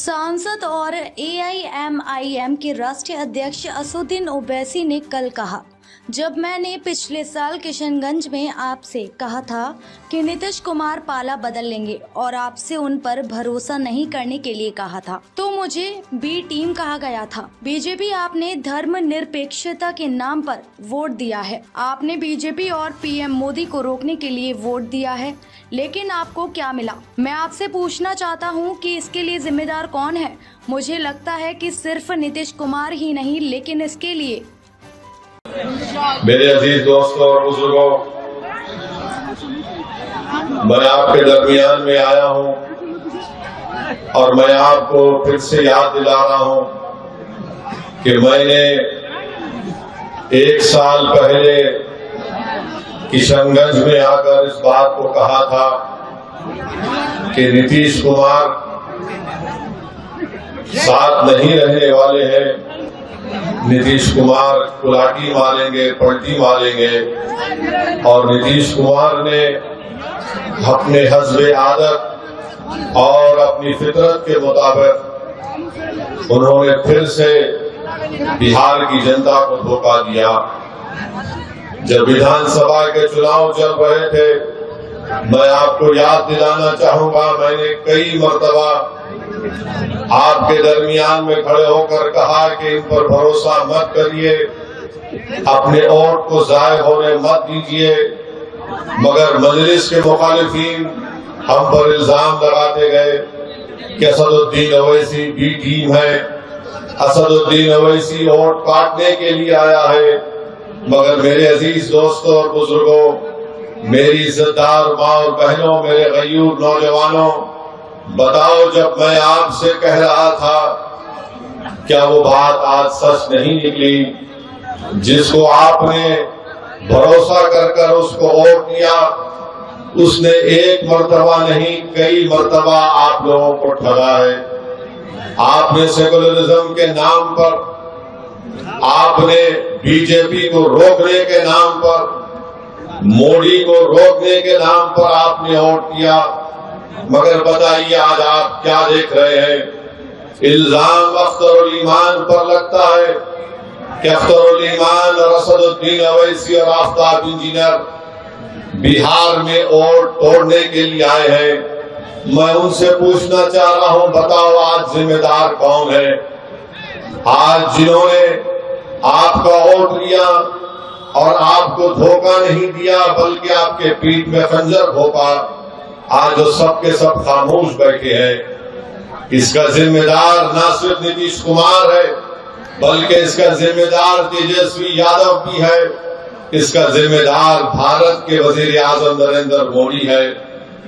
सांसद और एआईएमआईएम के राष्ट्रीय अध्यक्ष असदुद्दीन ओवैसी ने कल कहा, जब मैंने पिछले साल किशनगंज में आपसे कहा था कि नीतीश कुमार पाला बदल लेंगे और आपसे उन पर भरोसा नहीं करने के लिए कहा था, तो मुझे बी टीम कहा गया था। बीजेपी आपने धर्मनिरपेक्षता के नाम पर वोट दिया है। आपने बीजेपी और पीएम मोदी को रोकने के लिए वोट दिया है, लेकिन आपको क्या मिला? मैं आपसे पूछना चाहता हूं कि इसके लिए जिम्मेदार कौन है? मुझे लगता है कि सिर्फ नीतीश कुमार ही नहीं, लेकिन इसके लिए मेरे अजीज दोस्तों और बुजुर्गों, मैं आपके दरमियान में आया हूं और मैं आपको फिर से याद दिला रहा हूं कि मैंने 1 साल पहले किशनगंज में आकर इस बात को कहा था कि नीतीश कुमार साथ नहीं रहने वाले हैं। नीतीश कुमार कुलाटी मारेंगे, पलटी मारेंगे और नीतीश कुमार ने अपने हस्बे आदत और अपनी फितरत के मुताबिक उन्होंने फिर से बिहार की जनता को धोखा दिया। जब विधानसभा के चुनाव चल रहे थे, मैं आपको याद दिलाना चाहूंगा, मैंने कई मर्तबा आपके दरमियान में खड़े होकर कहा कि इन पर भरोसा मत करिए, अपने वोट को जाय होने मत दीजिए। मगर मजलिस के मुखालिफिन हम पर इल्जाम लगाते गए कि असदुद्दीन ओवैसी बी टीम है, असदुद्दीन ओवैसी वोट काटने के लिए आया है। मगर मेरे अजीज दोस्तों और बुजुर्गों, मेरी इज्जतदार माँ और बहनों, मेरे गयूर नौजवानों, बताओ, जब मैं आपसे कह रहा था, क्या वो बात आज सच नहीं निकली? जिसको आपने भरोसा कर उसको वोट दिया, उसने एक मर्तबा नहीं कई मर्तबा आप लोगों को ठगा है। आपने सेकुलरिज्म के नाम पर, आपने बीजेपी को रोकने के नाम पर, मोदी को रोकने के नाम पर आपने वोट दिया। मगर बताइए आज आप क्या देख रहे हैं? इल्जाम अख्तरुल ईमान पर लगता है कि अख्तरुल ईमान और असदुद्दीन ओवैसी और आफ्ताब इंजीनियर बिहार में वोट तोड़ने के लिए आए हैं। मैं उनसे पूछना चाह रहा हूं, बताओ आज जिम्मेदार कौन है? आज जिन्होंने आपका वोट लिया और आपको धोखा नहीं दिया बल्कि आपके पीठ में खंजर भोंका, आज जो सबके सब खामोश बैठे हैं। इसका जिम्मेदार न सिर्फ नीतीश कुमार है, बल्कि इसका जिम्मेदार तेजस्वी यादव भी है। इसका जिम्मेदार भारत के वजीर आजम नरेंद्र मोदी है।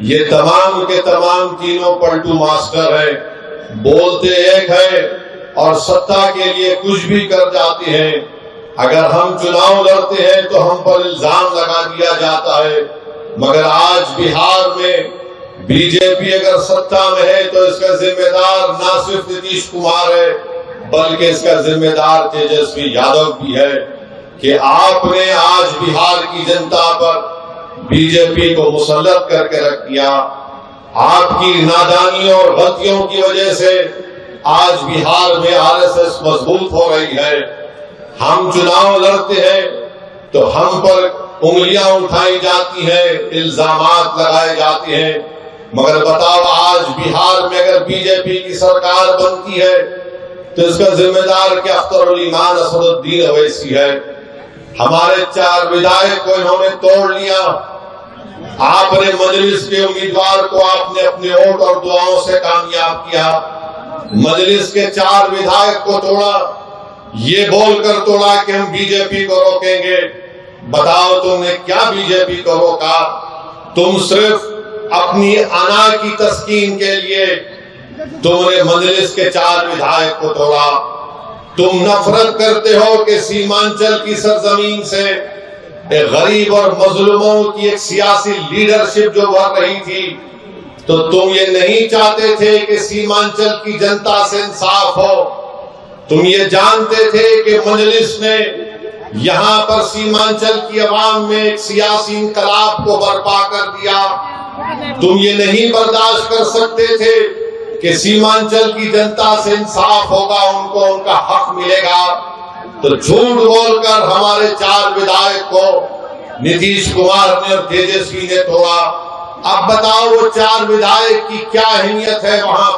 ये तमाम के तमाम तीनों पलटू मास्टर है, बोलते एक है और सत्ता के लिए कुछ भी कर जाते हैं। अगर हम चुनाव लड़ते हैं तो हम पर इल्जाम लगा दिया जाता है। मगर आज बिहार में बीजेपी अगर सत्ता में है तो इसका जिम्मेदार न सिर्फ नीतीश कुमार है, बल्कि इसका जिम्मेदार तेजस्वी यादव भी है कि आपने आज बिहार की जनता पर बीजेपी को मुसल्लत करके रख दिया। आपकी नादानियों और गलतियों की वजह से आज बिहार में आरएसएस मजबूत हो रही है। हम चुनाव लड़ते हैं तो हम पर उंगलियां उठाई जाती हैं, इल्जामात लगाए जाते हैं। मगर बताओ, आज बिहार में अगर बीजेपी की सरकार बनती है तो इसका जिम्मेदार क्या अख्तरुल ईमान असदुद्दीन ओवैसी है। हमारे 4 विधायक को इन्होंने तोड़ लिया। आपने मजलिस के उम्मीदवार को आपने अपने वोट और दुआओं से कामयाब किया। मजलिस के 4 विधायक को तोड़ा, ये बोलकर तोड़ा कि हम बीजेपी को रोकेंगे। बताओ, तुमने क्या बीजेपी को रोका? तुम सिर्फ अपनी अना की तस्कीन के लिए तुमने मजलिस के 4 विधायक को तोड़ा। तुम नफरत करते हो कि सीमांचल की सरजमीन से एक गरीब और मजलूमों की एक सियासी लीडरशिप जो बढ़ रही थी, तो तुम ये नहीं चाहते थे कि सीमांचल की जनता से इंसाफ हो। तुम ये जानते थे कि मजलिस ने यहाँ पर सीमांचल की आवाम में एक सियासी इनकलाब को बर्पा कर दिया। तुम ये नहीं बर्दाश्त कर सकते थे कि सीमांचल की जनता से इंसाफ होगा, उनको उनका हक मिलेगा, तो झूठ बोलकर हमारे 4 विधायक को नीतीश कुमार ने और तेजस्वी ने तोड़ा। अब बताओ वो 4 विधायक की क्या अहमियत है वहां।